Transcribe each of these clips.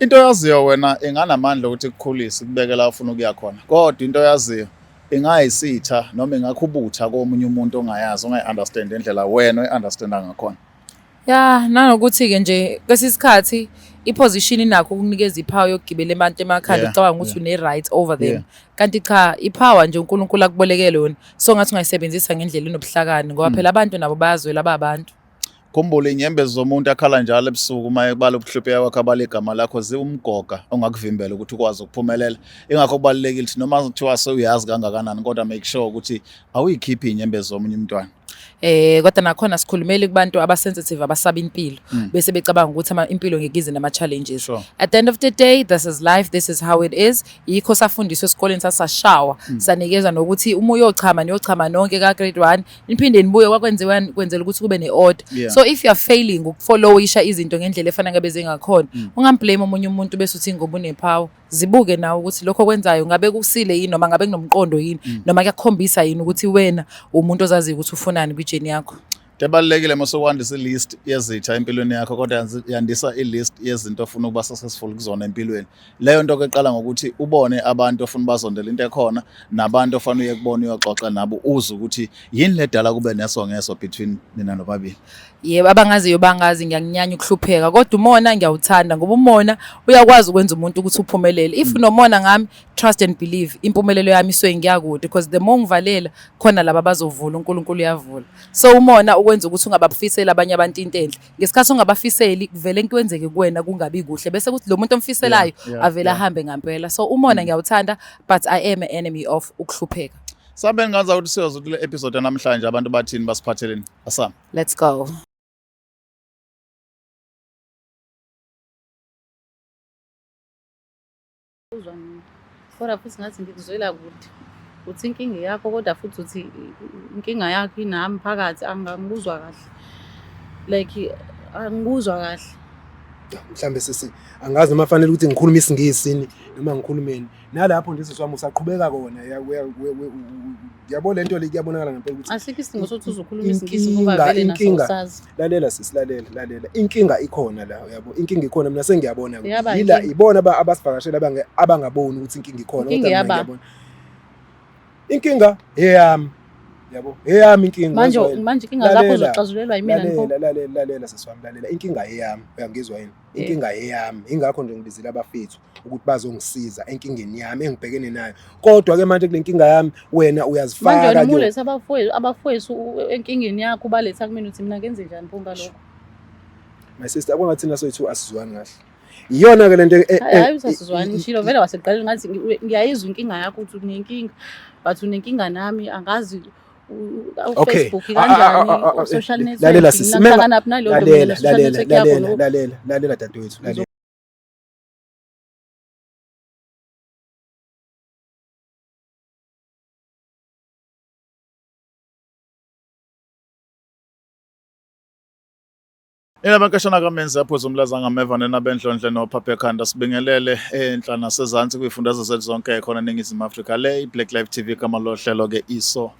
Into yaziyo wena inganamandla ukuthi kukhulise kubeke la ufuna ukuya khona. Kodwa into yaziyo ingayisitha noma ingakhubutha komunye umuntu ongayazi ongayi-understand indlela wena oyi-understanda ngakhona. Ya, nanokuthi-ke nje kwesisikhathi i-position inakho ukukunikeza iphawu yokugibela abantu emakhanda ucabanga ukuthi une-right over them. Kanti cha, iphawa nje uNkulunkulu akubolekele yona. So ngathi ungayisebenzisa ngendlela enobuhlakani ngoba phela abantu nabo bayazwela babantu. Khumbula inyembezi zomuntu akhala njalo ebusuku uma ebala ubuhlupheya kwakhe abala igama lakho ziwumgoga ongakuvimbela ukuthi ukwazi ukuphumelela. Ingakho kubalulekile ukuthi noma kuthiwa sewuyazi kangakanani kodwa make sure ukuthi awuyikhiphi inyembezi zomunye umntwana. Kodwa nakhona sikhulumeli kubantu abasensitive abasaba impilo bese becabanga ukuthi impilo ngeke ize nama-challenges. At the end of the day, this is life, this is how it is. Yikho safundiswa esikoleni sasashawa sanikezwa nokuthi uma uyochama niyochama nonke ka-grade 1 niphinde nibuye kwenzela ukuthi kube ne-order. So if you are failing ukufollowisha izinto ngendlela efana ngabe zingakhona ungamblame omunye umuntu bese uthi ngoba unepower. Zibuke nawe ukuthi lokho kwenzayo ngabe kusile yini noma ngabe kunomqondo yini noma kuyakhombisa yini ukuthi wena umuntu ozaziyo ukuthi ufunani kwijeni yakho. Kubalulekile mase ukwandisa ilist yezitha empilweni yakho kodwa yandisa ilist yezinto ofuna ukuba successful kuzona empilweni. Leyo nto eqala ngokuthi ubone abantu ofuna bazondela into ekhona nabantu ofana uye kubona uyoxoxa nabo uze ukuthi yini ledala kube nesongeso between nina nobabili. Yebo, abangaziyo bangazi ngiyakunyanya ukuhlupheka kodwa umona ngiyawuthanda ngoba umona uyakwazi ukwenza umuntu ukuthi uphumelele. If unomona ngami, trust and believe impumela yami iswe ngiyakude because the more ngivalela khona laba bazovula uNkulunkulu uyavula. So umona ukwenza ukuthi ungabafiseli abanye abantu into enhle. Ngesikhathi ungabafiseli kuvele kwenzeke kuwena kungabi kuhle bese kuthi lo muntu omfiselayo avela ahambe ngempela. So umona ngiyawuthanda but I am an enemy of ukuhlupheka. Sabe nganza ukuthi siyoze kule episode namhlanje abantu bathini basiphatheleni. Asam. Let's go. Kodwa futhi ngathi ngikuzwela kude uthi inkinga yakho kodwa futhi uthi inkinga yakho inami phakathi angangikuzwa kahle like angikuzwa kahle mhlambe sisi angazi noma fanele ukuthi ngikhulume isingisi noma ngikhulumeni nalapho nje siswami usaqhubeka kona yabo lento le kuyabonakala ngempela ukuthi asikho isidingo sokuthi uzokhuluma isingisi ngoba vele nasosazi. Lalela sisi lalela inkinga ikhona la yabo inkinga ikhona mina sengiyabona yila ibona abasivakashela abangaboni ukuthi inkinga ikhona kodwa mina ngiyabona inkinga eyami yabo eyami inkinga manje inkinga zakho uzoxazulelwa yimina nko. Lalela sisiwami lalela inkinga eyami uyangizwa yini inkinga eyami ingakho nje ngibizile abafethu ukuthi bazongisiza enkingeni yami engibhekene nayo kodwa ke manje kule nkinga yami wena uyazifaka manje uletha abafowethu enkingeni yakho baletha kumina uthi mina ngenze njani phumba lokho. My sister akwangathina soyithu asizwani kahle iyona ke lento hayi usasizwani ngishilo vele waseqaleni ngathi ngiyayizwa inkinga yakho uthi unenkinga but unenkinga nami angazi Facebook kanjani social network lalela sisi lalela dadewethu lalela. Elabankashana kamenzi yaphuza umlaza ngamevane nabendlondle noPhaphe Khanda sibingelele enhla nasezantsi kwifundazwe zethu zonke ekhona eNingizimu Afrika le iBlack Live TV kama lo hlelo ke iso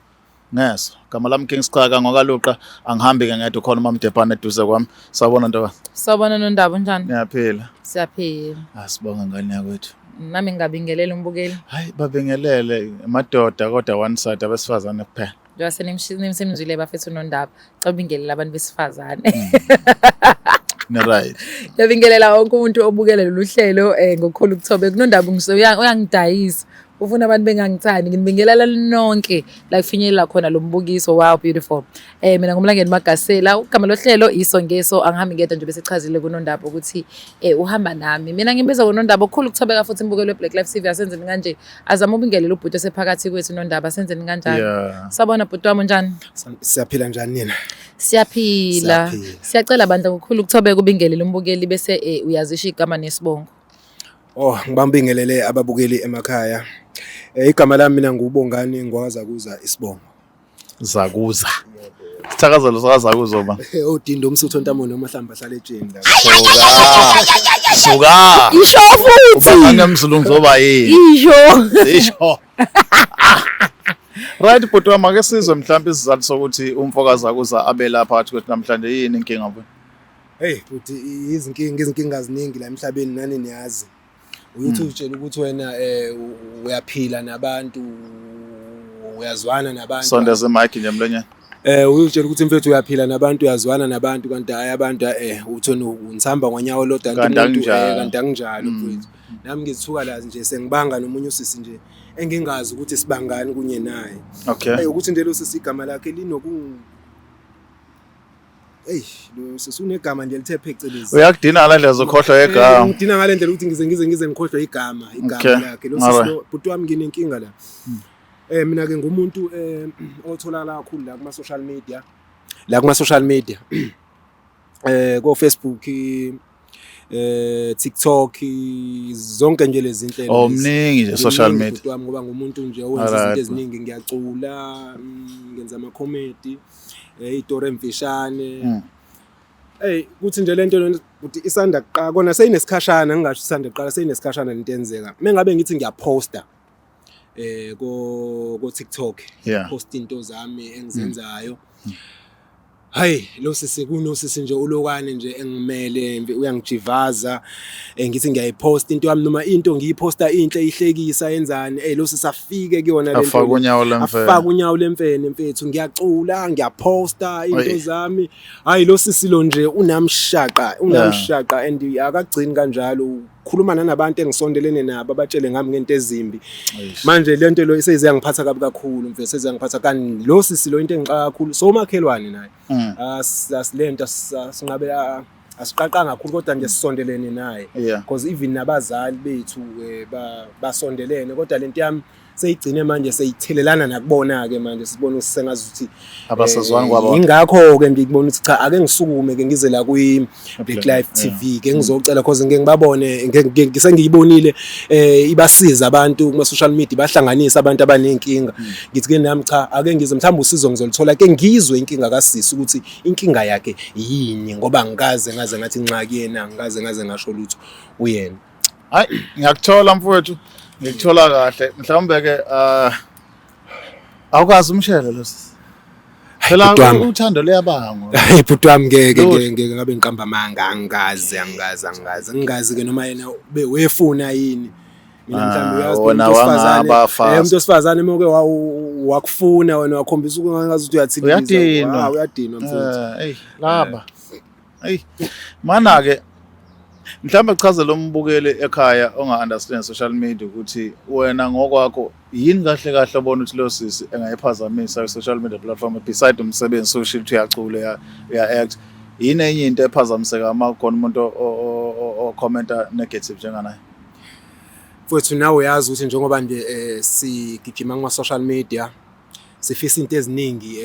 ngeso gama lami King Sichaka ngokaluqa angihambi ke ngedwa khona uMamdepane eduze kwami sawubona ntoba. Sawubona noNdaba njani? Ngiyaphila. Siyaphila. Asibonga ngani yakwethu. Nami ngabingelele umbukeli. Hayi babingelele amadoda kodwa one side abesifazane kuphela. Ngiwasenimzwile bafethu noNdaba xa ubingelela abantu besifazane. Right. Ngiyabingelela wonke umuntu obukele lolu hlelo ngokukhulu ukuthobe kuNondaba uyangidayisa ufuna abantu bengangithandi ngibingelela nonke la kufinyelela khona lo mbukiso. Wow beautiful. Mina ngumlangeni Magasela ugama lohlelo iso ngeso angihambi ngedwa nje bese chazile kuNondaba ukuthi uhamba nami. Mina ngimbiza kuNondaba okukhulu ukuthobeka futhi imbukelo weBlack Live TV asenzeni kanje azama ubingelela ubhuti osephakathi kwethu noNdaba asenzeni kanjani. Sabona bhuti wami njani? Siyaphila njani nina? Siyaphila. Siyacela bandla ngokukhulu ukuthobeka ubingelela umbukeli bese uyazisha igama nesibongo. Ngibambingelele ababukeli emakhaya. Igama lami mina ngubongani ngwazakuza isibongo. Zakuza. Sithakazelo sakazakuza ba. Odindo umsuthu ontamono amahlamba ahlala etsheni la. Suka. Isho futhi. Ubanga mzulu ngizoba yini? Isho. Right bhuti wami ake sizwe mhlawumbe isizathu sokuthi umfokazakuza abe lapha phakathi kwethu namhlanje yini inkinga bo? Hey futhi izinkinga ziningi la emhlabeni nani niyazi. Uyithi utshela ukuthi wena uyaphila nabantu uyazwana nabantu. Sondeza mic nje emlonyeni. Uyitshela ukuthi mfethu uyaphila nabantu uyazwana nabantu kanti hayi abantu uthona unisamba ngwanyawo lodwa kanti anginjalo mfethu. Nami ngizithuka la nje sengibanga nomunye usisi nje engingazi ukuthi sibangani kunye naye. Okay. Ukuthi nje lo sisi igama lakhe linoku lo sesunegama nje lithe phecelezi. Uyakudina ngale zokhohlwa egama. Ngidina ngale ndlela ukuthi ngize ngikhohlwa igama lakhe. Lo sisi bhuti wami nginenkinga la. Mina ke ngumuntu otholakala kakhulu la kuma social media. Ko Facebook, TikTok, zonke nje lezi zinhlelo. Omningi nje social media. Bhuti wami ngoba ngumuntu nje owenza izinto eziningi, ngiyacula, ngenza ama comedy, istory emfishane. Kuthi nje lento ukuthi isanda kuqala kona seyinesikhashana ngingasho isanda kuqala seyinesikhashana lento enzeka. Mengabe ngithi ngiyaposta ko TikTok post into zami engizenzayo. Hayi lo sisi kunosisi nje ulokwane nje engimele uyangijivaza ngithi ngiyayipost into yami noma into ngiyiposta inhle ihlekisa yenzani lo sisi afike kuyona lento afaka unyawo lemfene mfethu ngiyacula ngiyaposta into zami. Hayi lo sisi lo nje unamshaqa and akagcini kanjalo khuluma nabantu engisondelene nabo abatshele ngami ngento ezimbi. Manje lento lo iseziyangiphatha kabi kakhulu mfethu seziyangiphatha kanti lo sisi lo into engixaka kakhulu so makhelwane naye. Asilento sinqabela asiqaqanga kakhulu kodwa nje sisondelene naye because even nabazali bethu basondelene kodwa lento yami seyigcine manje seyithelelana nakubona ke manje sibona usengazi ukuthi abasazwani kwabo. Ingakho ke ngikubona ukuthi cha ake ngisukume ke ngize la kwi Black Life TV ke ngizocela because ngeke ngibabone ngisengiyibonile ibasiza abantu kuma social media bahlanganisa abantu abanenkinga. Ngithi ke nami cha ake ngize mthamba usizo ngizolithola ke ngizwe inkinga kasisi ukuthi inkinga yakhe yini ngoba ngaze ngathi inxaki yena ngaze ngasho lutho uyena. Hayi ngiyakuthola mfowethu. Ngikuthola kahle mhlawumbe ke awukazi umshele lo sisi. Phela uthando liyabangwa. Hey bhuti wami ngeke ngabe ngiqamba amanga angazi ke noma yena wefuna yini. Mina mhlawumbe uyazi umuntu osifazane moke wakufuna wena wakhombisa ukungazi ukuthi uyathibisa. Uyadinwa mfowethu. Hey laba. Hey mana ke mhlawumbe chaza lo mbukele ekhaya onga-understand social media ukuthi wena ngokwakho yini kahle obona ukuthi lo sisi engayiphazamisa social media platform beside umsebenzi social uyacula uya-act yini enye into ephazamiseka uma khona umuntu o-commenta negative njenganaye? Mfowethu nawe uyazi ukuthi njengoba nje sigijima kuma social media sifisa into eziningi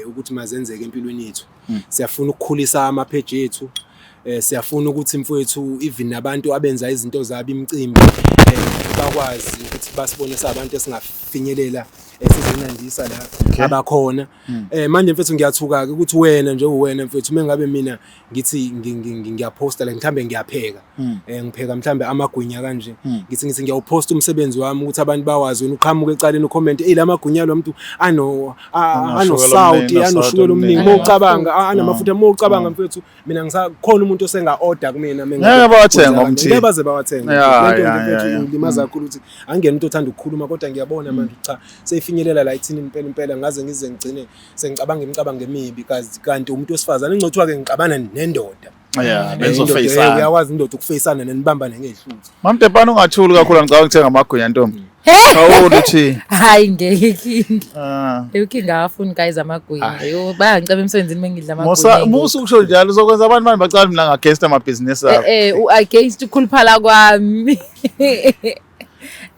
ukuthi mazenzeke empilweni yethu. Siyafuna ukukhulisa ama page ethu. Siyafuna ukuthi mfowethu even nabantu abenza izinto zabo imicimbi bakwazi ukuthi basibone sabantu esingafinyelela sizinandisa la abakhona. Manje mfethu ngiyathuka ukuthi wena nje uwena mfethu mengabe mina ngithi ngiyaposta la mhlambe ngiyapheka ngipheka mhlambe amagwinya kanje ngithi ngiyawuposta umsebenzi wami ukuthi abantu bawazi wena uqhamuka ecaleni ucomment lamagwinya lo muntu ano sauti anoshukela omningi mawucabanga anamafutha mawucabanga mfethu mina ngisakhona umuntu osenga order kumina ngeke bawathenga umthini baze bawathenga lento mfethu ngilimaza kakhulu ukuthi angene umuntu othanda ukukhuluma kodwa ngiyabona manje cha seyifinyelela la ithini impela ngaze ngize ngigcine sengicabanga imicabango emibi kanti umuntu wesifazane engcothwa ke ngixabana nendoda. Bezofacana uyawazi indoda ukufacana nenibambane ngehluthi. Mamtepana ungathuli kakhulu ngicabanga ukuthenga amagwinya ntombi. Awuthi uthi hayi ngeke inkinga. Inkinga afuni guys amagwinya. Yo bayangicaba emsebenzini mengidla amagwinya. Musu kusho njalo uzokwenza abantu bacala mina ngagainst ama business abo. Against ukhuluphala kwami.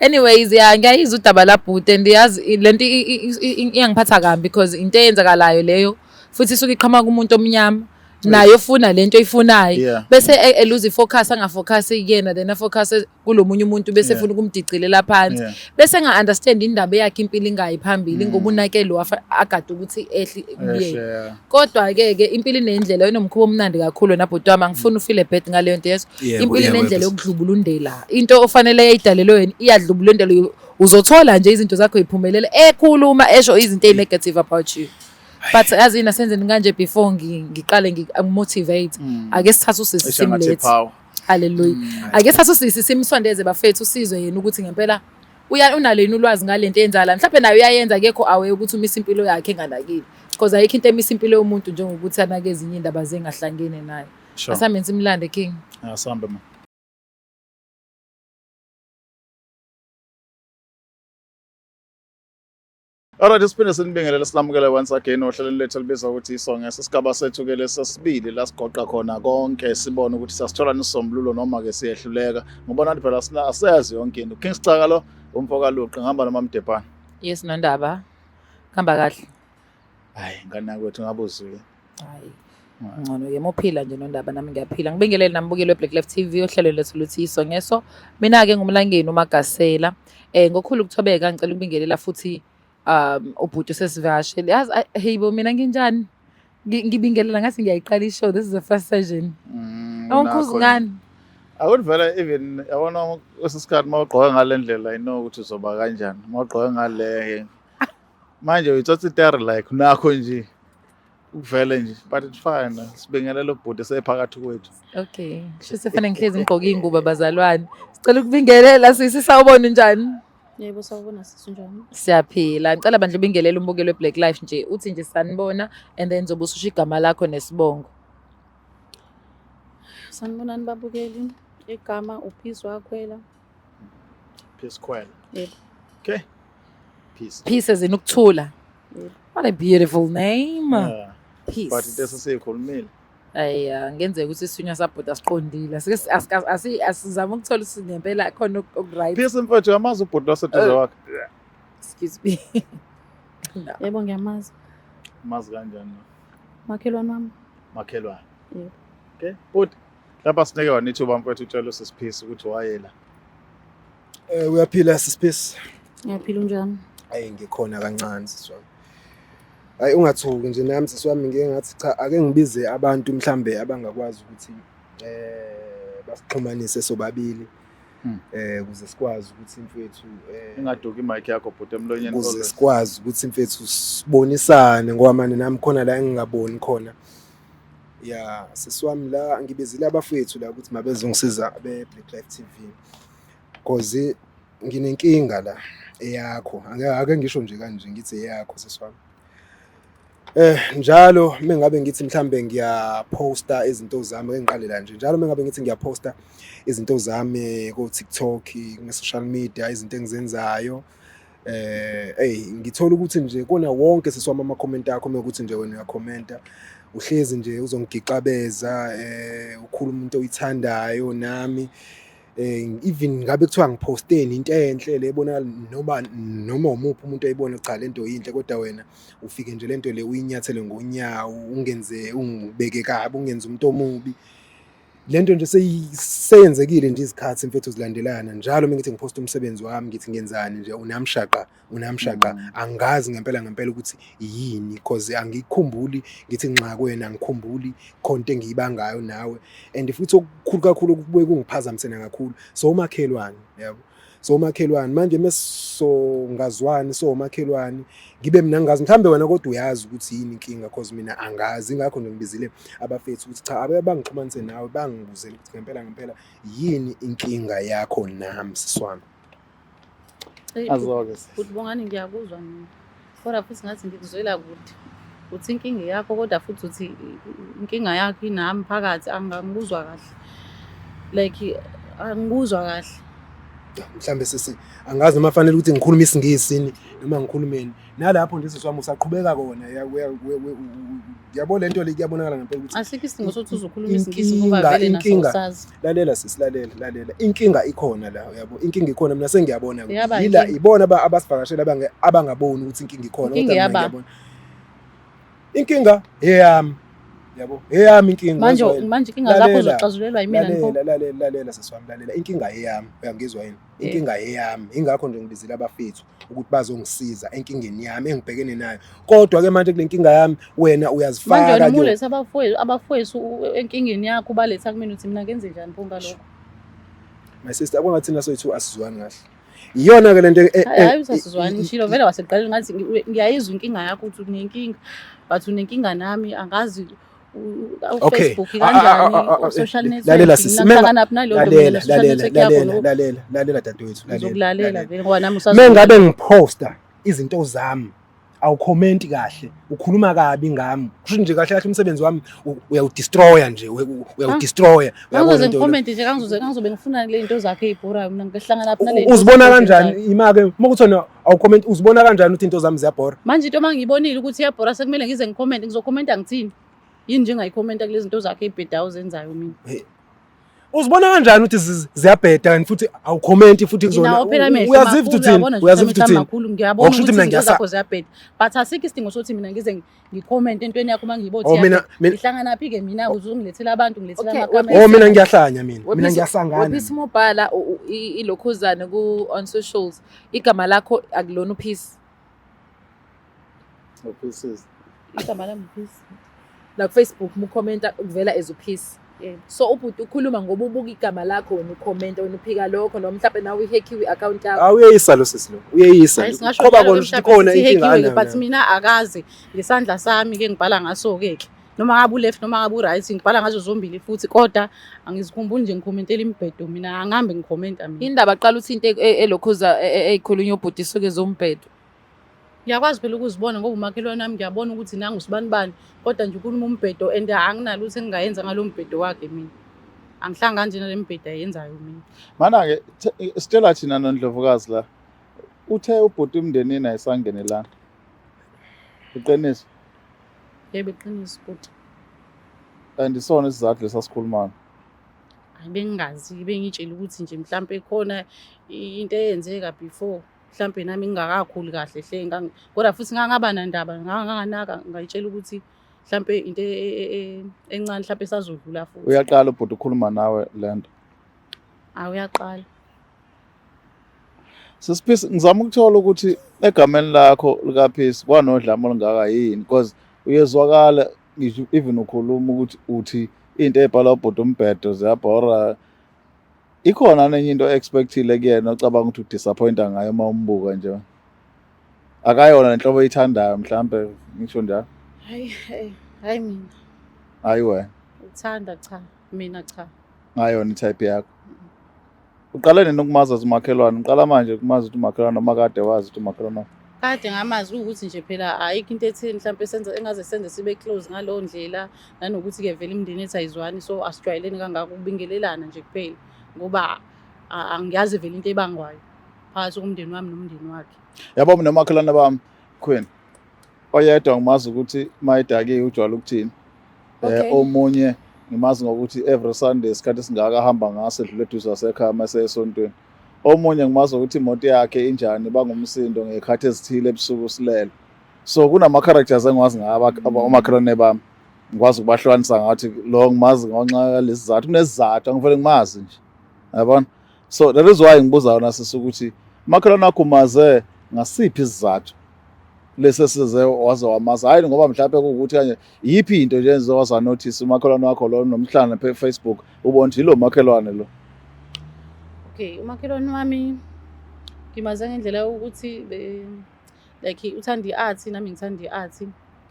Anyways ngiyayizwa udaba labhuti and yazi lento iyangiphatha kabi because into eyenzakalayo leyo futhi isuke iqhamuka kumuntu omnyama naye ofuna lento oyifunayo bese eluze ifocus angafocus yena then afocus kulomunye umuntu bese efuna ukumdichilela phansi bese nga-understand indaba yakhe impilo ingayiphambili ngoba unakelo agade ukuthi ehle kuyena. Kodwa-ke impilo inendlela inomkhuba omnandi kakhulu nabhuti wami angifuni ufile bad ngaleyo nto yeso. Impilo inendlela yokudlubulundela into ofanele yayidalelwe wena iyadlubulundela uzothola nje izinto zakho yiphumelele ekhuluma esho izinto ezinegative about you. but yazi yini asenzeni kanje before ngiqale ngimotivate ake sithathe usisi simlethe haleluya ake sithathe usisi simsondeze bafethu usizwe yena ukuthi ngempela unaleni ulwazi ngalento eyenzala mhlawumbe nayo uyayenza akekho awe ukuthi umisa impilo yakhe enganakile because ayikho into emisa impilo yomuntu njengokuthi anake ezinye indaba zengahlangene naye asamenza imlande king asambe ma. Alright, siphinde sinibingelele silamukele once again ohlelweni lethu libizwa ukuthi isonga sesigaba sethu ke lesesibili la sigoqa khona konke sibone ukuthi sasithola nisombululo noma ke siyehluleka ngibona ukuthi phela asazi yonke into. King Sicaka lo umfoka luqe ngihamba noma Mdebhana. Yes Nondaba khamba kahle. Hayi ngana kwethu ngabuzwe. Hayi ngcono ke mophila nje Nondaba nami ngiyaphila ngibingelele nambukeli weBlack Life TV ohlelo lethu luthi isongeso mina ke ngumlangeni uMagasela ngokukhulu ukuthobeka ngicela ukubingelela futhi ubhuti sesivashele yazi hey bo mina nginjani ngibingelela ngathi ngiyayiqala ishow this is the first session awukhuzungani akuvela even yabona usisikhathi mawugqoka ngalendlela I know ukuthi uzoba kanjani mawugqoka ngale manje uyithatha itari like nakho nje ukuvele nje but it's fine sibingelela ubhuti sephakathi kwethu okay shise fanele ngihlezi ngigqoka ingubo bazalwane sicela ukubingelela sisawubona njani. Yebo sawubona sisunjani. Siyaphila. Ngicela bandle ubingelele umbukelo weBlack Life nje. Uthi nje sanibona and then zobe ususho igama lakho nesibongo. Sanibonani babukeli. Igama uPeace Wakhwela. Peace Khwela. Yebo. Okay. Peace. Peace as in ukuthula. Yebo. What a beautiful name. Yeah. Peace. But it is sikhulumile. Ngenzeka ukuthi isinya sabhoda siqondile. Asizama ukuthola ngempela khona okuright. Peace mfethu yamazi ubhuti waseduze wakhe. Excuse me. Yebo ngiyamazi. Mazi kanjani? Makhelwane wami. Makhelwane. Yebo. Okay. But lapha sineke wanithuba mfethu utshela usisiphisi ukuthi wayela. Uyaphila sisiphisi. Ngiyaphila unjani? Hayi ngikhona kancane siswami. Hayi ungathuki nje nami siswami ngeke ngathi cha ake ngibize abantu mhlambe abangakwazi ukuthi basixhumanise sobabili ukuze sikwazi ukuthi mfethu ingaduki mic yakho bhuti emlonyeni ukuze sikwazi ukuthi mfethu sibonisane ngoba manje nami khona la engingaboni khona ya siswami la ngibizile abafethu la ukuthi mabezongisiza beBlack Life TV because nginenkinga la eyakho ake ngisho nje kanje ngithi eyakho siswami. Njalo mengabe ngithi mhlambe ngiyaposta izinto zami engiqalela nje njalo mengabe ngithi ngiyaposta izinto zami ku TikTok ku social media izinto engizenzayo ngithola ukuthi nje kona wonke siswama ama comment akho mekuthi nje wena uyakhomenta uhlezi nje uzongigixabeza ukhuluma into oyithandayo nami even ngabe kuthiwa ngiposteni into enhle lebona noma umuphi umuntu ayibona cha lento yinhle kodwa wena ufike nje lento le uyinyathele ngonyawo ungenze ungibeke kabi ungenze umuntu omubi lento nje seyenzekile nje izikhathi mfethu zilandelana njalo mengithi ngiposta umsebenzi wami ngithi ngenzani nje unamshaqa angazi ngempela ukuthi yini because angikukhumbuli ngithi nxa kwena ngikhumbuli konke engiyibangayo nawe and futhi okukhulu kakhulu kubuye kungiphazamisena kakhulu so umakhelwane yabo so umakhelwane manje mesongazwani so umakhelwane ngibe mina ngazi mhlambe wena kodwa uyazi ukuthi yini inkinga because mina angazi ngakho nje ngibizile abafethu ukuthi cha abangixhumanise nawe bangibuzele ukuthi ngempela yini inkinga yakho nami siswami. Azoke Bongani ngiyakuzwa mina. Kodwa futhi ngathi ngikuzwela kude. Uthi inkinga yakho kodwa futhi uthi inkinga yakho inami phakathi angangikuzwa kahle. Like angikuzwa kahle. Mhlambe sisi angazi noma fanele ukuthi ngikhulume isingisi noma ngikhulumeni nalapho nje siswami usaqhubeka kona yabona lento le kuyabonakala ngempela ukuthi asikho isidingo sokuthi uzokhuluma isingisi ngoba vele nasosazi. Lalela sisilalela inkinga ikhona la yabo inkinga ikhona mina sengiyabona yila ibona abasivakashela abangaboni ukuthi inkinga ikhona kodwa mina ngiyabona inkinga eyami yabo eyami inkinga manje inkinga zakho uzoxazulelwa yimina ngifo lalela siswami lalela inkinga eyami uyangizwa yini inkinga eyami ingakho nje ngibizile abafethu ukuthi bazongisiza enkingeni yami engibhekene nayo kodwa ke manje kule nkinga yami wena uyazifaka manje umulethe abafowethu enkingeni yakho baletha kumina uthi mina ngenze njani phunga lokho my sister akwangathina soyithu asizwani kahle iyona ke lento hayi usasizwani ngishilo vele waseqaleni ngathi ngiyayizwa inkinga yakho ukuthi unenkinga but unenkinga nami angazi Facebook kanjani social network lalela dadewethu ngizokulalela vele ngoba nami mengabe ngiposta izinto zami awukhomenti kahle ukhuluma kabi ngami kusho nje kahle kahle umsebenzi wami uyawudestroya nje uyawudestroya uyaze ngicomment nje kangizobe ngifuna le zinto zakhe ezibhorayo mina ngihlangana lapha nale uzibona kanjani imake mokuthona awucomment uzibona kanjani ukuthi into zami ziyabhora manje into mangiyibonile ukuthi iyabhora sekumele ngize ngicomment ngizokhomenta ngithini yini nje ngayikhomenta kulezi zinto zakhe ezibhedayo zenzayo mina uzibona kanjani ukuthi ziyabheda and futhi awukhomenti futhi kuzona uyaziva ukuthi makhulu ngiyabona ukuthi izinto zakho ziyabheda but asikho isidingo sokuthi mina ngize ngicomment entweni yakho mangiyibothi ngihlangana naphi ke mina uzungilethela abantu ngilethela amakamera mina ngiyahlanya mina ngiyasangana uPeace Mobala ilokhuzane ku on socials igama lakho akulona uPeace igama lami uPeace la Facebook mukhomenta ukuvela as uPeace. So ubhuti ukhuluma ngoba ubuka igama lakho wena ukhomenta wena uphika lokho noma mhlawumbe nawe ihackiwe i-account yakho awuyeyisa lo sisi lo uyeyisa ngoba khona inkinga but mina akazi ngesandla sami ke ngibhala ngaso ke noma ngabe left noma ngabe right ngibhala ngazo zombili futhi kodwa angizikhumbuli nje ngikhomentela imbhedo mina angihambe ngikhomenta mina indaba aqala uthi into elokhuza eyikhulunywa ubhuti isuke zombhedo ngiyakwazi phela ukuzibona ngoba umakhelwane wami ngiyabona ukuthi nangu sibani bani kodwa nje ukhuluma umbhedo and anginalo ukuthi engingayenza ngalo mbhedo wakhe mina angihlanga kanje nale mbhedo ayenzayo mina mana ke sitshela thina noNdlovukazi la uthe ubhuti umndenini ayisangenelana iqiniso yebo iqiniso futhi andisona isizathu lesasikhulumana ayibengazi bengitshela ukuthi nje mhlambe khona into eyenzeka before mhlambe nami ngingakakhuli kahle hle kodwa futhi ngangaba nandaba nganganaka ngayitshela ukuthi mhlambe into encane mhlambe esazodlula futhi uyaqala ubhuti ukhuluma nawe lento uyaqala Sisiphisi ngizama ukuthola ukuthi egameni lakho likaPeace kwanodlame olungaka yini because uyezwakala even ukhuluma ukuthi uthi into ebhala ubhuti umbhedo ziyabhora ikhona nenye into expectile kuyena ocabanga ukuthi udisappointa ngayo uma umbuka nje akayona lenhlobo oyithandayo mhlambe ngisho njalo hayi mina hayi wena uthanda cha mina cha ngayona itype yakho uqale nini ukumazi umakhelwane uqala manje ukumazi ukuthi umakhelwane noma kade wazi ukuthi umakhelwane kade ngamazi ukuthi nje phela ayikho into etheni mhlawumbe engaze senze sibe close ngalo ndlela nanokuthi ke vele imndeni ethi ayizwani so asijwayeleni kangaka ukubingelelana nje kuphela ngoba angiyazi vele into ebangwayo phakathi komndeni wami nomndeni wakhe yabo mina umakhelwane bami Queen oyedwa ngimazi ukuthi mayidakiwe ujwala ukuthini omunye ngimazi ngokuthi every Sunday isikhathi singaka hamba ngaso edlule eduze wasekhaya mase esontweni omunye ngimazi ukuthi imoto yakhe injani bangumsindo ngekhathi ezithile ebusuku silele so kunama characters engiwazi ngaba omakhelwane bami ngikwazi ukubahlukanisa ngathi lo ngimazi ngonxa lesizathu kunesizathu angivele ngimazi nje yabona so that is why ngibuza wona sisi ukuthi umakhelwane wakho umaze ngasiphi isizathu lese size waze wamazi hayi ngoba mhlawumbe ukuthi kanje yipi into nje enzoza notice umakhelwane wakho lo nomhlana pe Facebook ubona ukuthi lo makhelwane lo okay umakhelwane wami ngimaze ngendlela ukuthi like uthanda iart nami ngithanda iart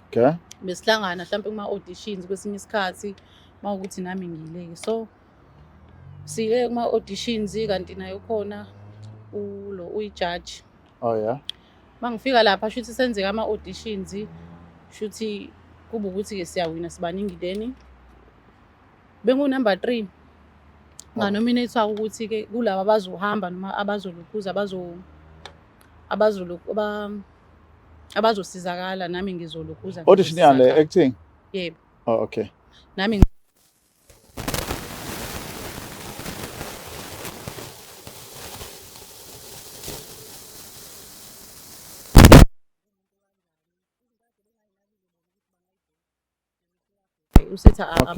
okay besihlangana mhlawumbe kuma auditions kwesinye isikhathi mawukuthi nami ngiyileke so siye kuma auditions kanti nayo khona lo uyijudge oh yeah mangifika lapha shuthi senzeka ama auditions shuthi kuba ukuthi ke siyawina sibaningi then bengu number 3 nganominate ukuthi ke kulabo abazohamba noma abazolukhuza abazosizakala nami ngizolukhuza audition yale acting yebo oh okay nami usetha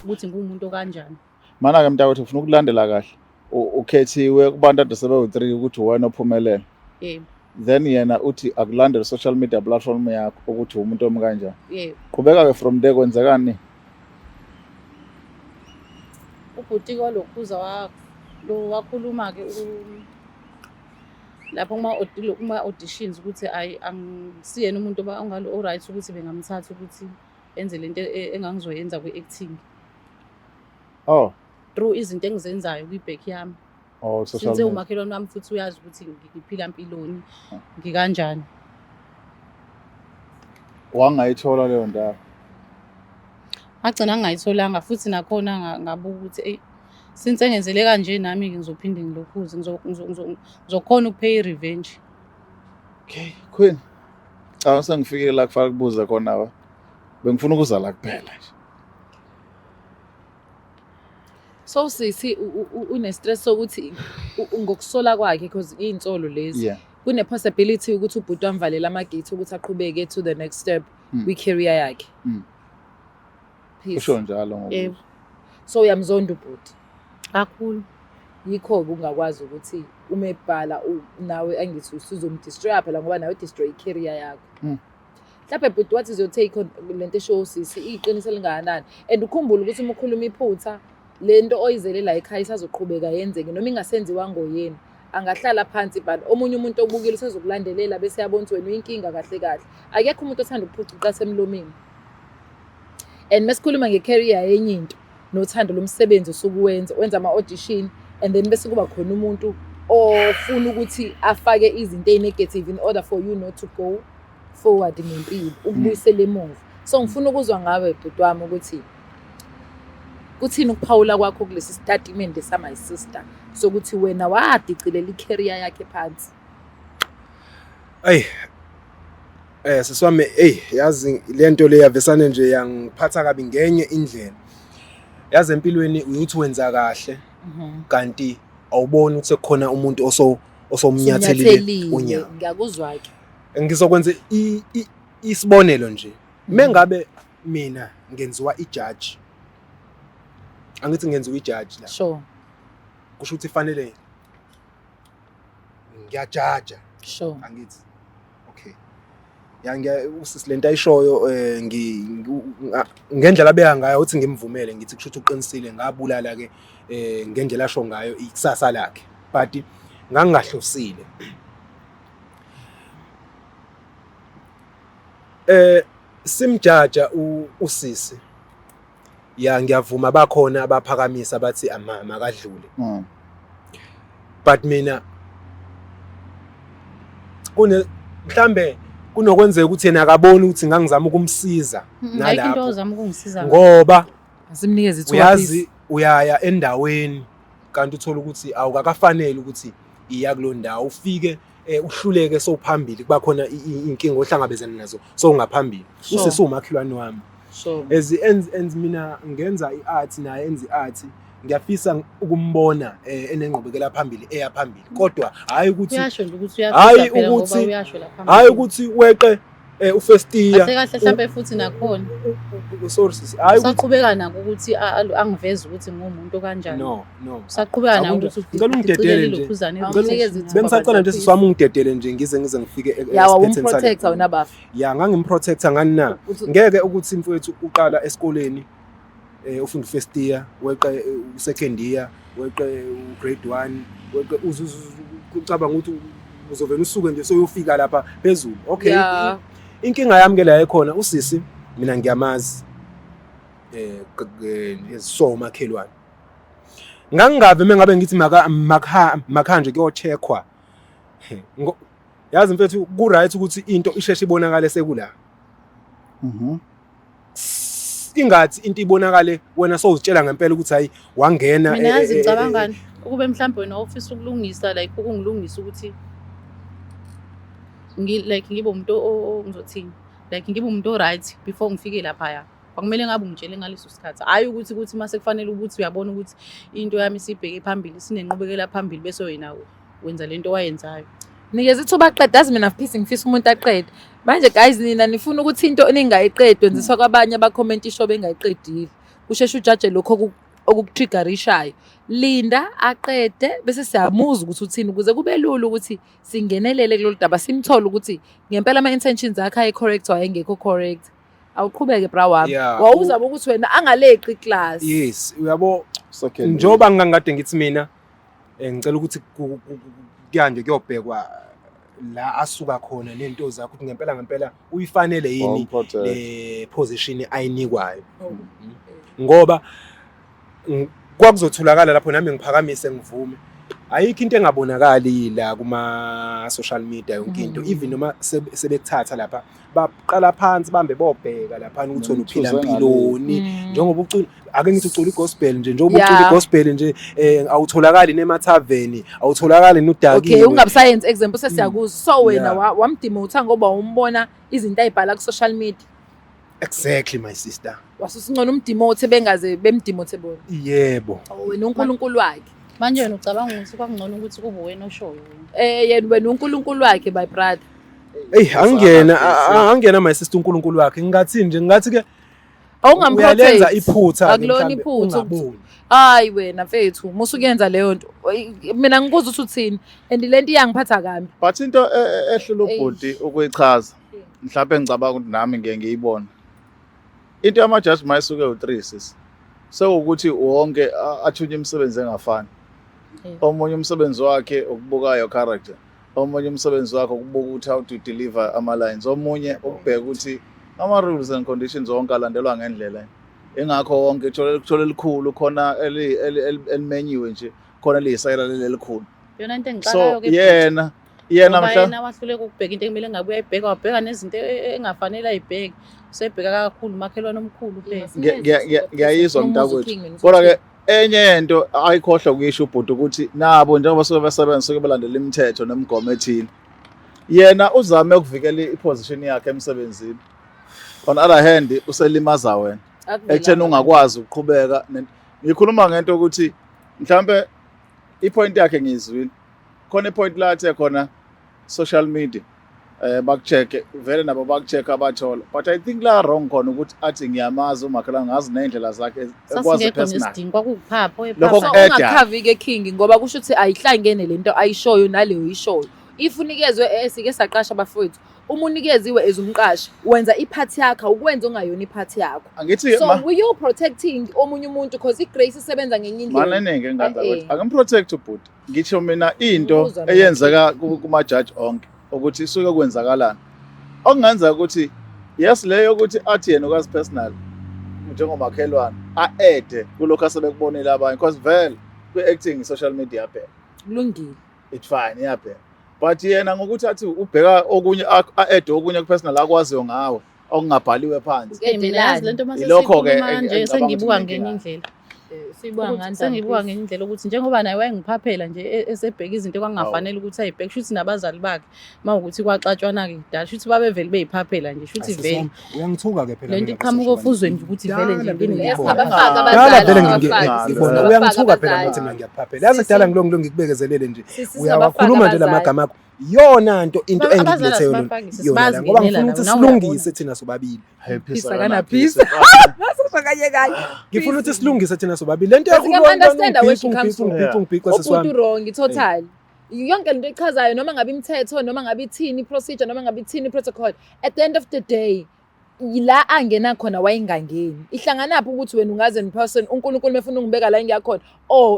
ukuthi ngumuntu kanjani mana ke mntakwethu ufuna ukulandela kahle ukhethiwe kubantu ade sebe u3 ukuthi wena ophumelele yebo then yena uthi akulandele social media platform yakho ukuthi umuntu omkanjani yebo qhubeka ke from there kwenzekani ubhuti kwalokhuza lo wakhuluma ke lapho kuma auditions ukuthi angisiyena umuntu ongalo alright ukuthi bengamthatha ukuthi enze lento engangizoyenza kwi-acting. Oh. Through izinto engizenzayo kwi-back yami. Oh, social Since media. umakhelwane wami futhi uyazi ukuthi ngiphila impiloni ngikanjani. Wangayithola leyo ndawo. Agcina ngayitholanga futhi nakhona ngabuka ukuthi since engenzele kanje nami ngizophinde ngilokhuze ngizokhona ukupay revenge. Okay, Queen. Sengifike la kufanele kubuze khona wa. Bengifuna ukuza la kuphela nje. So sisi une stress sokuthi ngokusola kwakhe because insolo lezi. Yeah. Kune possibility ukuthi ubhuti wamvalela amagate ukuthi aqhubeke to the next step kwi career yakhe. Usho njalo ngoba. So uyamzonda ubhuti. Kakhulu. Yikho ungakwazi ukuthi uma ebhala nawe angithi usuzomdestroy phela ngoba nawe destroy career yakho. Mhlawumbe but what is your take on lento show sisi iqiniso lingakanani and ukhumbula ukuthi uma ukhuluma iphutha lento oyizele la ekhaya isazoqhubeka yenzeke noma ingasenziwa ngoyeni angahlala phansi but omunye umuntu obukile usezokulandelela bese yabona ukuthi wena uyinkinga kahle kahle akekho umuntu othanda ukuphucuka semlomeni and mesikhuluma ngecareer yenye into nothando lomsebenzi osukuwenza wenza ama-audition and then bese kuba khona umuntu ofuna ukuthi afake izinto ezinegative in order for you not to go forward ngempilo ukubuyisela emuva. So ngifuna ukuzwa ngawe bhuti wami ukuthi kuthini ukuphawula kwakho kulesi statement sama sister sokuthi wena wadicelela icareer yakhe phansi. Siswami yazi lento le yavesana nje yangiphatha kabi ngenye indlela. Yazi empilweni uyithi wenza kahle kanti awuboni ukuthi kukhona umuntu osomnyathelile unyawo. Ngiyakuzwa ke. Ngizokwenza isibonelo nje. Mengabe mina ngenziwa ijudge. Angithi ngenziwa ijudge la. Sure. Kusho ukuthi fanele ngiyajaja. Sure. Angithi. Okay. Usisi lento ayishoyo ngendlela abeka ngayo uthi ngimvumele ngithi kusho ukuthi uqinisile ngabulala ke ngendlela asho ngayo ikusasa lakhe but ngangahlosile. Simjaja usisi ya ngiyavuma bakhona abaphakamisa bathi makadlule but mina mhlambe kunokwenzeka ukuthi yena akaboni ukuthi ngangizama ukumsiza nalapho into ozama ukungisiza ngoba asimnikeze ithuba uyazi uyaya endaweni kanti uthola ukuthi awukakafanele ukuthi iya kulondawo ufike uhluleke sophambili kuba khona inkinga ohlangabezana nazo so ungaphambili usese umakhelwane wami as mina ngenza iart naye enza iart ngiyafisa ukumbona enengqubekela phambili eya phambili kodwa hayi ukuthi uyasho nje ukuthi uyafisa phela ngoba uyasho la phambili hayi ukuthi weqe ufirst year kahle mhlambe futhi nakhona resources hayi usaqhubeka nako ukuthi angiveze ukuthi ngumuntu kanjani no usaqhubeka nawo ukuthi ngicela ungidedele nje bengisacela nje siswami ungidedele nje ngize ngifike protector wena bafu ya ngangimprotector ngani na ngeke ukuthi mfowethu uqala esikoleni ufunda first year weqe second year weqe grade 1 weqe ucabanga ukuthi uzovela usuke nje soyofika lapha phezulu okay inkinga yami ke la ekhona usisi mina ngiyamazi so makhelwane ngangingabe mengabe ngithi makhanje kuyocheckwa yazi mfethu ku right ukuthi into isheshe ibonakale sekula ingathi into ibonakale wena sowuzitshela ngempela ukuthi hayi wangena mina yazi ngicabangani ukube mhlambe wena office ukulungisa like ukungilungisa ukuthi ngibe umuntu ngizothini like ngibe umuntu right before ngifike lapha ya kwakumele ngabe ungitshele ngaleso sikhathi hayi ukuthi mase kufanele ukuthi uyabona ukuthi into yami sibheke phambili sinenqubekela phambili bese wena wenza lento wayenzayo nikeze ithuba aqede azi mina ngifisa umuntu aqede manje guys nina nifuna ukuthi into ningayiqedi wenziswa kwabanye abacomment isho bengayiqedile kusheshe ujaje lokho okutriggerishayo linda aqede bese siyamuza ukuthi uthini ukuze kube lula ukuthi singenelele kulolu daba simthola ukuthi ngempela ama intentions akhe ay correct wayengekho correct awuqhubeke bra wami wawuzama ukuthi wena angaleqi class yes uyabo njoba ngangade ngithi mina ngicela ukuthi kuyanje kuyobhekwa la asuka khona nento zakho ukuthi ngempela uyifanele yini le position ayinikwayo. Ngoba kwakuzotholakala lapho nami ngiphakamise ngivume ayikho into engabonakali la kuma social media yonke into, even noma sebekuthatha lapha baqala phansi bambe bobheka lapha ukuthi wena uphila impiloni njengoba ucula ake ngithi ucula igospel nje njengoba ucula igospel nje awutholakali nemathaveni awutholakali nudakiwe. Okay, ungabe science example sesiyakuzo so wena wamdimotha ngoba umbona izinto ayibhala ku social media. Exactly my sister. Wasusingcono umdimothe bengaze bemdimothe bona. Yebo. Wena uNkulunkulu wakhe. Manje wena ucabanga ukuthi kwakungcono ukuthi kube wena oshoyo wena. Yena wena uNkulunkulu wakhe my brother. Angena my sister uNkulunkulu wakhe ngathi ke awungamprotect iphutha akulona iphutha. Hayi wena mfethu musukuyenza leyo nto mina ngikuza ukuthi uthini and lento iyangiphatha kambi. But into ehlela ubhudi ukuyichaza mhlawumbe ngicabanga ukuthi nami ngeke ngiyibone. Into yamajaji mayisuke u3 sis sekuthi wonke athunya imisebenzi engafani. Omunye umsebenzi wakhe ukubukayo character, omunye umsebenzi wakhe ukubuka ukuthi how to deliver ama lines, omunye ukubheka ukuthi ama rules and conditions wonke alandelwa ngendlela. Engakho wonke kuthola elikhulu khona elimenyiwe nje khona liyisayela lelikhulu. Yona into engiqalayo ke yena mhla yena wahluleka ukubheka into ekumele ngabe uyayibheka wabheka nezinto engafanele ayibheke usebheka kakhulu makhelwane omkhulu phela. Ngiyayizwa mntakwethu kodwa ke enye into ayikhohlwa kuyisho ubhuti ukuthi nabo njengoba sobe besebenza soke belandela imithetho nemigomo ethile. Yena uzame ukuvikela iposition yakhe emsebenzini. On other hand uselimaza wena. Ekutheni ungakwazi ukuqhubeka. Ngikhuluma ngento ukuthi mhlambe ipoint yakhe ngizwile. Khona ipoint la ethe khona social media bakucheck vele nabo bakucheck abathola, but I think la wrong khona ukuthi athi ngiyamazi umakhala ngazi nendlela zakhe ekwazi personal kwakuphapho ungakhavi ke king ngoba kusho ukuthi ayihlangene lento ayishoyo naleyo ishoyo. If unikezwe esike saqasha abafowethu umunikeziwe ezumqashi wenza iphathi yakho ukwenza ongayona iphathi yakho. Angithi so we you protecting omunye umuntu because igrace isebenza ngenye indlela. Manenenge ngaza ukuthi akamprotect ubhuti. Ngisho mina into eyenzeka kuma judge onke ukuthi isuke kwenzakalana. Okungenza ukuthi yes leyo ukuthi athi yena okwazi personal njengomakhelwane aede kulokho asebekubonela abanye because vele kwi-acting social media phela kulungile it fine yaphela. But yena ngokuthi athi ubheka okunye aede okunye kupersonal akwaziyo ngawe okungabhaliwe phansi. Mina yazi lento masesikhuluma manje sengibuka ngenye indlela. Sengibuka ngenye indlela ukuthi njengoba naye wayengiphaphela nje esebheka izinto kwangafanele ukuthi ayibheke shuthi nabazali bakhe mawukuthi kwaxatshwana ke dala shuthi babevele beyiphaphela nje shuthi vele uyangithuka ke phela lento iqhamuka ofuzweni nje ukuthi vele nje uyangithuka phela ngathi mina ngiyaphaphela yazi dala ngilongo ngikubekezelele nje uyawakhuluma nje lamagama akho yona into engilethe yona ngoba ngifuna ukuthi silungise thina sobabili. Phisa kana phisa kanye ngifuna ukuthi silungise thina sobabili lento umuntu wrong total yonke lento echazayo noma ngabe imithetho noma ngabe ithini procedure noma ngabe ithini protocol at the end of the day yila angena khona wayengangeni ihlanganaphi ukuthi wena ungaze in person uNkulunkulu mefuna ungibeka la engiyakhona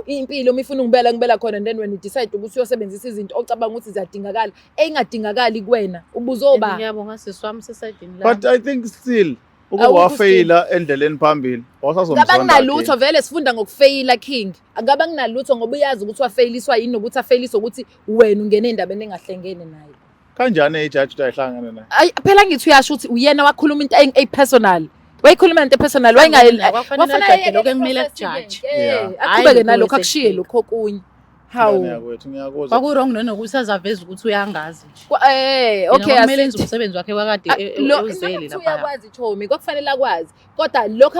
impilo mefuna ngibela khona and then when you decide ukuthi uyosebenzisa izinto ocabanga ukuthi ziyadingakala engadingakali kuwena ubuzoba. Ngiyabonga siswami sesidini la but I think still ukuwafeyila endleleni phambili wasazomzonda. Ngaba nginalutho vele sifunda ngokufeyila king ngaba nginalutho ngoba uyazi ukuthi wafeyiliswa yini nokuthi afeyiliswa ukuthi wena ungene endabeni engahlengene naye. Kanjani ijudge uyahlangana naye? Ay phela ngithi uyasho ukuthi uyena wakhuluma into personal. Wayikhuluma into personal wafanele lokho ekumele kujudge. Aqhubeke nalokho akushiye lokho okunye. Hawu. Ngiyakuzwa. Kwaku wrong nokuthi azaveza ukuthi uyangazi nje. Okay kumele enze umsebenzi wakhe wakade uzwele lapha. Uyakwazi Thomi kwakufanele akwazi kodwa lokho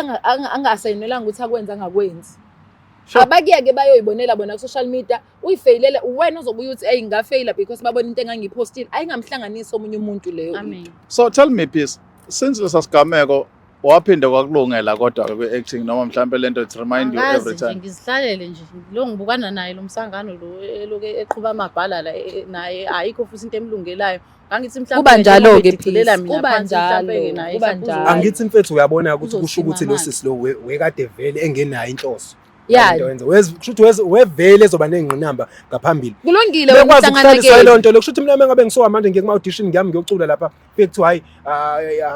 angasayinelanga ukuthi akwenza angakwenzi. Abakiyeke bayoyibonela bona ku social media uyifeyilele wena uzobuya uthi ngafeyila because babona into engangipostile ayingamhlanganisa omunye umuntu leyo. Amen. So tell me please since lesasigameko waphinda kwakulungela kodwa kwi-acting noma mhlawumbe lento to remind you every time. Ngizihlalele nje lo ngibukana naye lo msangano lo eloke eqhuba amabhala la naye ayikho futhi into emlungelayo ngangithi mhlawumbe kuba njalo ke phela mina kuba njalo angithi mfethu uyabona ukuthi kusho ukuthi lo sisi lo wekade vele engenayo inhloso Yeah. Kushuthi wevele ezoba nengqinamba ngaphambili. Kulungile Bekwazi ukuhlaliswa lo nto kushuthi mina ngabe ngisowa manje ngiye kuma audition ngiyami ngiyocula lapha bekuthi hayi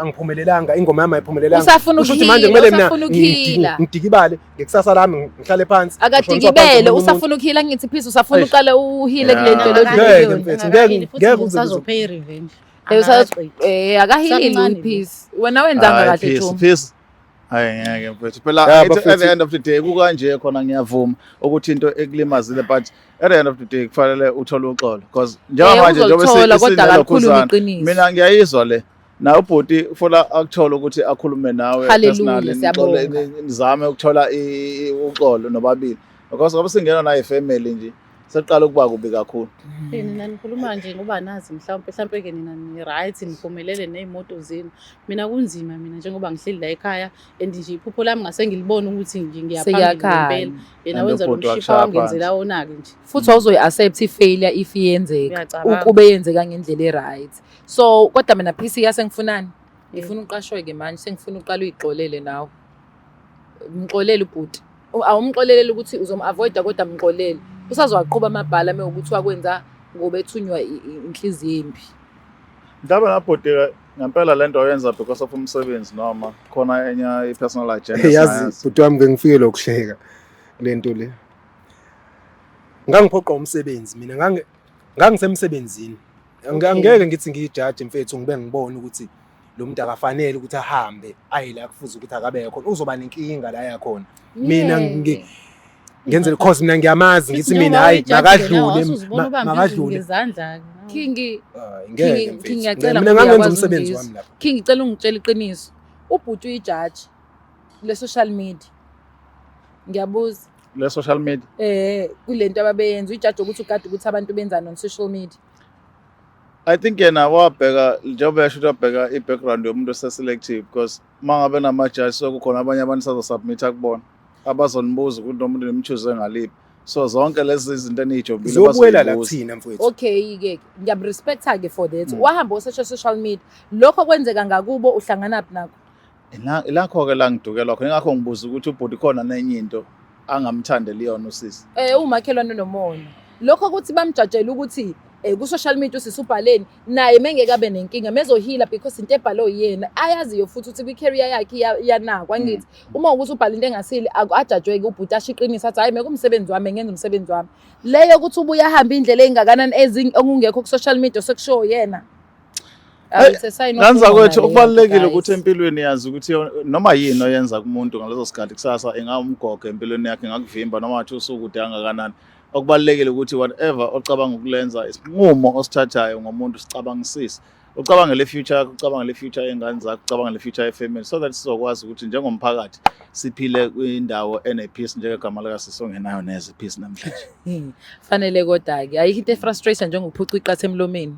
angiphumelelanga ingoma yami ayiphumelelanga. Kushuthi manje kumele mina ngidikibale ngekusasa lami ngihlale phansi. Akadikibele usafuna ukuhila ngithi phisa usafuna uqala uhile kule nto ngeke usazophaya revenge. Akahilile uPeace. Wena wenzanga kahle Thuma. Peace. Hayi ngeke mfethu. Phela at the end of the day kukanje khona ngiyavuma ukuthi into ekulimazile but at the end of the day kufanele uthole uxolo because njengoba manje njengoba sisinalokhuzana mina ngiyayizwa le na ubhuti ufuna akuthola ukuthi akhulume nawe personally nizame ukuthola uxolo nobabili because ngoba singena naye family nje seqala ukuba kubi kakhulu. Nina nikhuluma nje ngoba nazi mhlawumbe ke nina ni right niphumelele nezimoto zenu. Mina kunzima mina njengoba ngihleli la ekhaya and nje iphupho lami ngase ngilibona ukuthi nje ngiyaphambili ngempela. Yena wenza lo mshipha wangenzela wona ke nje. Futhi awuzoyi-accept failure if iyenzeka ukube yenzeka ngendlela e-right. So kodwa mina Peace yasengifunani. Ngifuna uqashwe ke manje sengifuna uqala uyixolele nawe. Umxolele ubhuti. Awumxolelele ukuthi uzom-avoida kodwa mxolele. Usazwaqhuba amabhala mewukuthi wakwenza ngoba ethunywa inhliziyo embi. Ngabe ngabhodeka ngempela lento oyenza because of umsebenzi noma khona enye i-personal agenda. Yazi bhuti wami ngifike lokuhleka lento le. Ngangiphoqa umsebenzi mina ngangisemsebenzini. Angeke ngithi ngiyijudge mfethu ngibe ngibona ukuthi lo muntu akafanele ukuthi ahambe ayila kufuza ukuthi akabe khona uzoba nenkinga la yakhona. Mina ngenzele cause mina ngiyamazi ngithi mina hayi makadlule ngezandla King ngiyacela mina ngangenza umsebenzi wami lapha. King ngicela ungitshela iqiniso ubhuti uyijudge le social media ngiyabuza le social media kulento ababeyenza uyijudge ukuthi ukade ukuthi abantu benzani on social media. I think yena wabheka njengoba yasho wabheka i-background yomuntu oseselective because mangabe namajaji sokukhona abanye abantu sazosubmit akubona abazonibuza ukuthi nomuntu nemchoose ngaliphi so zonke lezi zinto enijobile bazobuela la kuthina mfowethu. Okay ke ngiyabirespecta ke for that wahamba social media lokho kwenzeka ngakubo uhlangana naphi nakho ilakho ke la ngidukelwa khona ngakho ngibuza ukuthi ubhuti khona nenye into angamthandeli yona usisi umakhelwane nomona lokho ukuthi bamjajela ukuthi ku-social media usisubhaleni naye mengekabe nenkinga mezohila because into ebhalo yena ayaziyo futhi ukuthi kwi-career yakhe iyanakwa ngithi uma ukuthi ubhala into engasile ajajweke ubhuti ashiqinisa athi hayi mekumsebenzi wami ngenza umsebenzi wami leyo ukuthi ubuye ahamba indlela engakanani okungekho ku-social media sekushow yena Nanza kwethu ukubalekile ukuthi empilweni yazi ukuthi noma yini oyenza kumuntu ngaleso sikhathi kusasa engawumgogo empilweni yakhe ngakuvimba noma athi usuku ude angakanani okubalekile ukuthi whatever ocabanga ukulenza isinqumo osithathayo ngomuntu sicabangisise ucabanga le future yakho ucabanga le future yengane zakho ucabanga le future yefamily so that sizokwazi ukuthi njengomphakathi siphile kwindawo enepeace njengegama lika sisongenayo neze peace namhlanje. Fanele kodwa ke ayikho into efrustrate njengokuphuca iqathe emlomeni.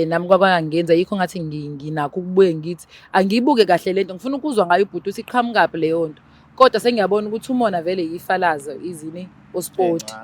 Nami kwabangenza yikho ngathi nginakho ukubuye ngithi angiyibuke kahle lento ngifuna ukuzwa ngayo ubhuti uthi iqhamukapi leyo nto kodwa sengiyabona ukuthi umona vele yifalaza izini osport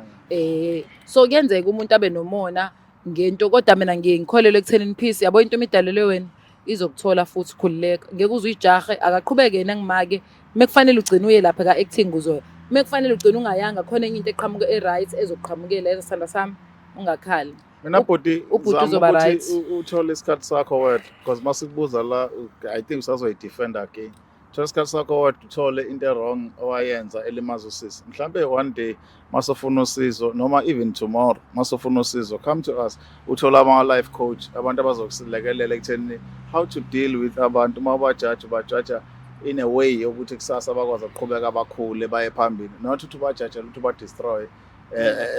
so kuyenzeka umuntu abe nomona ngento kodwa mina ngikholelwe ekuthenini Peace yabo into imidalelo wena izokuthola futhi khulileka ngeke uzijahe akaqhubeke yena ngimake mekufanele ugcine uye lapha ka acting uzoya mekufanele ugcine ungayanga khona enye into eqhamuke e-right ezoqhamukela esanda sami ungakhali mina bhuti uzoba right uthole isikhathi sakho wena because masikubuza la I think usazoyidefend again thola isikhathi sakho wena uthole into wrong owayenza elimaza usisi mhlambe one day masofuna usizo noma even tomorrow masofuna usizo come to us uthola ama life coach abantu abazokusilekelela ekutheni how to deal with abantu mabajudge bajaja in a way yokuthi kusasa bakwazi ukuqhubeka abakhule baye phambili not ukuthi bajaja ukuthi ba destroy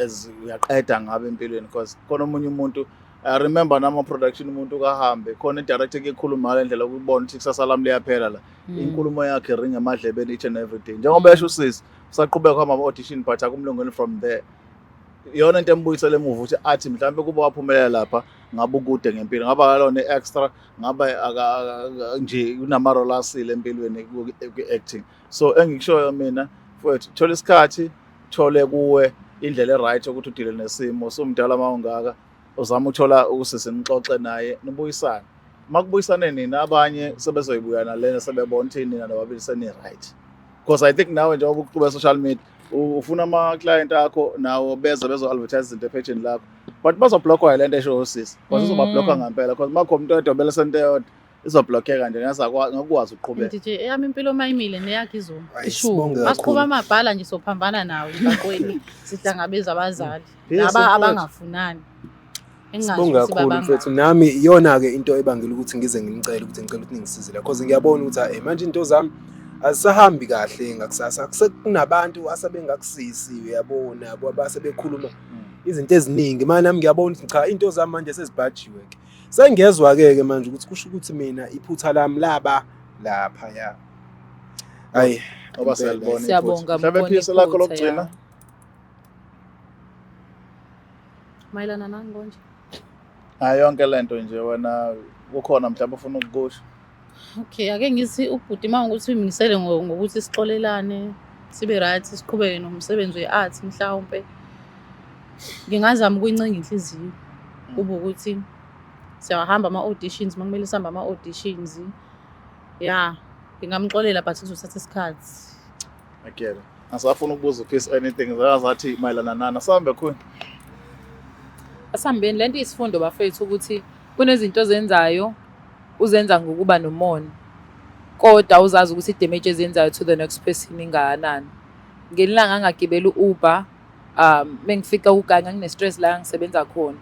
as uyaqeda ngabe empilweni because khona umunye umuntu I remember nama production umuntu kahambe khona director ekhuluma ngendlela ukubona ukuthi kusasa lami liyaphela la inkulumo yakhe ringa emadlebeni each and every day njengoba yesho usisi usaqhubeka kwama audition but akumlungeni from there iyona into embuyisela emuva ukuthi athi mhlambe kuba waphumelela lapha ngabe ukude ngempilo ngaba kalona extra ngaba nje unama role asile empilweni ku-acting so engikushoyo mina futhi thola isikhathi thole kuwe indlela eright ukuthi udile nesimo somdala mawungaka uzama uthola ukusise nixoxe naye nibuyisana makubuyisane nina abanye sebezoyibuya nalena sebebona ukuthi nina nababili seni right because I think now njengoba ukuqhubeka social media ufuna ama-client akho nawo bezo-advertise izinto epage lakho but bazoblockwa yile nto esho usisi because izobablockwa ngampela because makho umuntu oyedwa sento eyodwa izoblockeka nje ngakwazi ukuqhubeka nje eyami impilo mayimile neyakhe izona Sibonge masiqhuba kakhulu. amabhala nje sophambana nawo emgaqweni sihlangabeza abazali Yes, laba of course. abangafunani Sibonge kakhulu mfethu nami iyona-ke into ebangela ukuthi ngize ngimcele ukuthi ngicela ukuthi ningisize la because ngiyabona ukuthi manje into zami azisahambi kahle ngakusasa kusekunabantu asebengakusisi uyabona abasebekhuluma izinto eziningi manje nami ngiyabona ukuthi cha into zami manje sezibhajiwe ke sengiyezwa-ke manje ukuthi kusho ukuthi mina iphutha lami lapha ya hayi ngoba siyalibona Siyabonga, mhlawumbe mbona iphisa lakho iphutha, lokugcina ya. mayelana nani konje hayi yonke lento nje wena kukhona mhlawumbe ufuna ukukusho okay ake ngithi ubhuti uma ukuthi uyimisele ngokuthi sixolelane sibe right siqhubeke nomsebenzi we-art mhlawumbe ngingazama ukuyincenga inhliziyo kube ukuthi siyahamba ama-auditions makumele sihambe ama-auditions ya ngingamxolela but kuzothatha isikhathi akuyeke asafuna ukubuza uphisa anything zathi mayelana nani asambe khona Asambeni lento isifundo bafethu ukuthi kunezinto ozenzayo uzenza ngokuba nomono kodwa uzazi ukuthi i-damage ezenzayo to the next person ingakanani. Ngelanga angagibela u-Uber mengifika uganga ngine-stress la ngisebenza khona.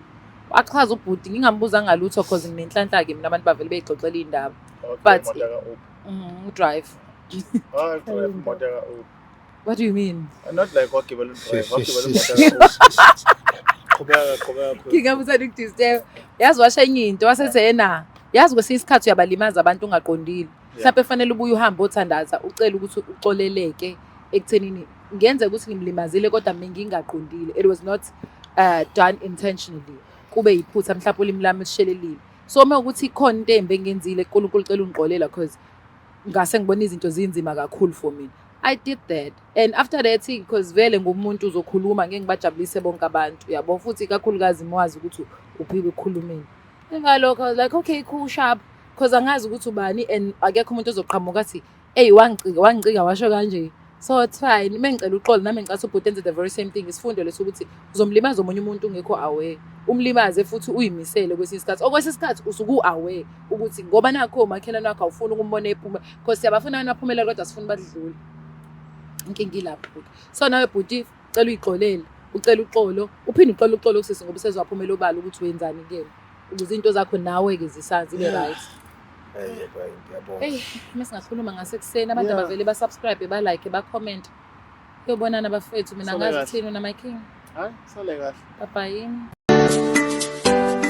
Wachaza ubhuti ngingambuza ngalutho cause nginenhlanhla-ke mina abantu bavele beyixoxela iy'ndaba. But u-drive. What do you mean? Not like wagibela udrive wagibela imoto qhubeka Ngingabuza ukudisturb. Yazi washa enye into wasethi yena yazi kwesinye isikhathi uyabalimaza abantu ungaqondile. Mhlawumbe fanele ubuye uhambe othandaza ucela ukuthi uxoleleke ekuthenini ngenze ukuthi ngimlimazile kodwa mina ngingaqondile. It was not done intentionally. Kube yiphutha mhlawumbe ulimi lami lishelelile. So uma ukuthi ikhona into embi engenzile uNkulunkulu ucela ungixolela because ngase ngibona izinto zinzima kakhulu for me. I did that. And after that, because vele ngumuntu uzokhuluma ngeke ngibajabulise bonke abantu. Yabo futhi kakhulukazi mwazi ukuthi uphiwe ukukhulumeni. Ngalokho I was like okay cool sharp because angazi ukuthi ubani and akekho umuntu ozoqhamuka athi hey wangicika washo kanje. So it's fine. Mengicela uxolo nami ngicela ubhuti enze the very same thing. Isifundo leso ukuthi uzomlimaza omunye umuntu ungekho aware. Umlimaze futhi uyimisele kwesinye isikhathi. Okwesine isikhathi usuku aware ukuthi ngoba nakho makhelana wakho awufuni ukumbona ephuma because siyabafuna wena aphumele kodwa sifuna badlule. Inkingi lapho. So nawe bhuti ucela uyixolele, ucela uxolo, uphinde uxolo uxolo kusisi ngoba sezowaphumela obala ukuthi wenzani ke. Ukuze into zakho nawe ke zisazi be right. Ngiyabonga. Hey, mesingakhuluma ngasekuseni abantu abavele ba subscribe, ba like, ba comment. Uyobonana bafethu mina ngazi thina na my king. hayi sale kahle Bye.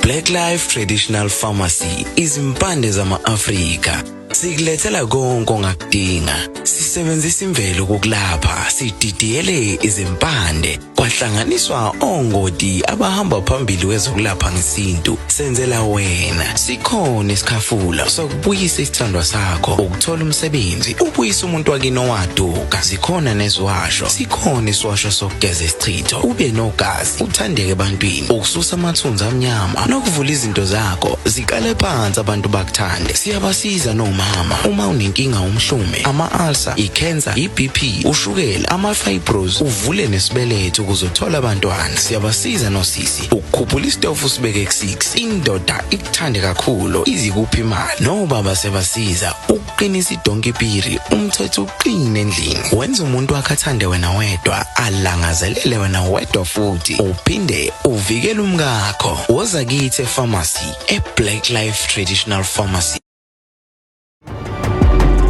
Black Life Traditional Pharmacy izimpande zama-Afrika. Sikulethela konke ongakudinga. Sisebenzisa imvelo ukulapha, sididiyele izimpande. Kwahlanganiswa ongoti abahamba phambili wezokulapha ngesintu. Senzela wena. Sikhona isikhafula sokubuyisa isithandwa sakho, ukuthola umsebenzi, ubuyisa umuntu wakini owaduka. Sikhona nezwasho. Sikhona iswasho sokugeza isichitho. Ube nogazi, uthandeke ebantwini, ukususa amathunzi amnyama, nokuvula izinto zakho. Zikale phansi abantu bakuthande. Siyabasiza nomama uma unenkinga umhlume, ama-ulcer, i-cancer, i-BP, ushukela, ama-fibros, uvule nesibeletho ukuzothola abantwana. Siyabasiza nosisi ukukhuphula isitofu sibeke ku-6. Indoda ikuthande kakhulu izikuphi imali. Nobaba sebasiza ukuqinisa idonkipiri, umthetho uqine endlini. Wenza umuntu wakhe athande wena wedwa, alangazelele wena wedwa futhi. Uphinde uvikele umkakho. Woza kithi epharmacy, eBlack Life Traditional Pharmacy.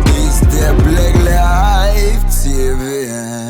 It's the Black Life TV.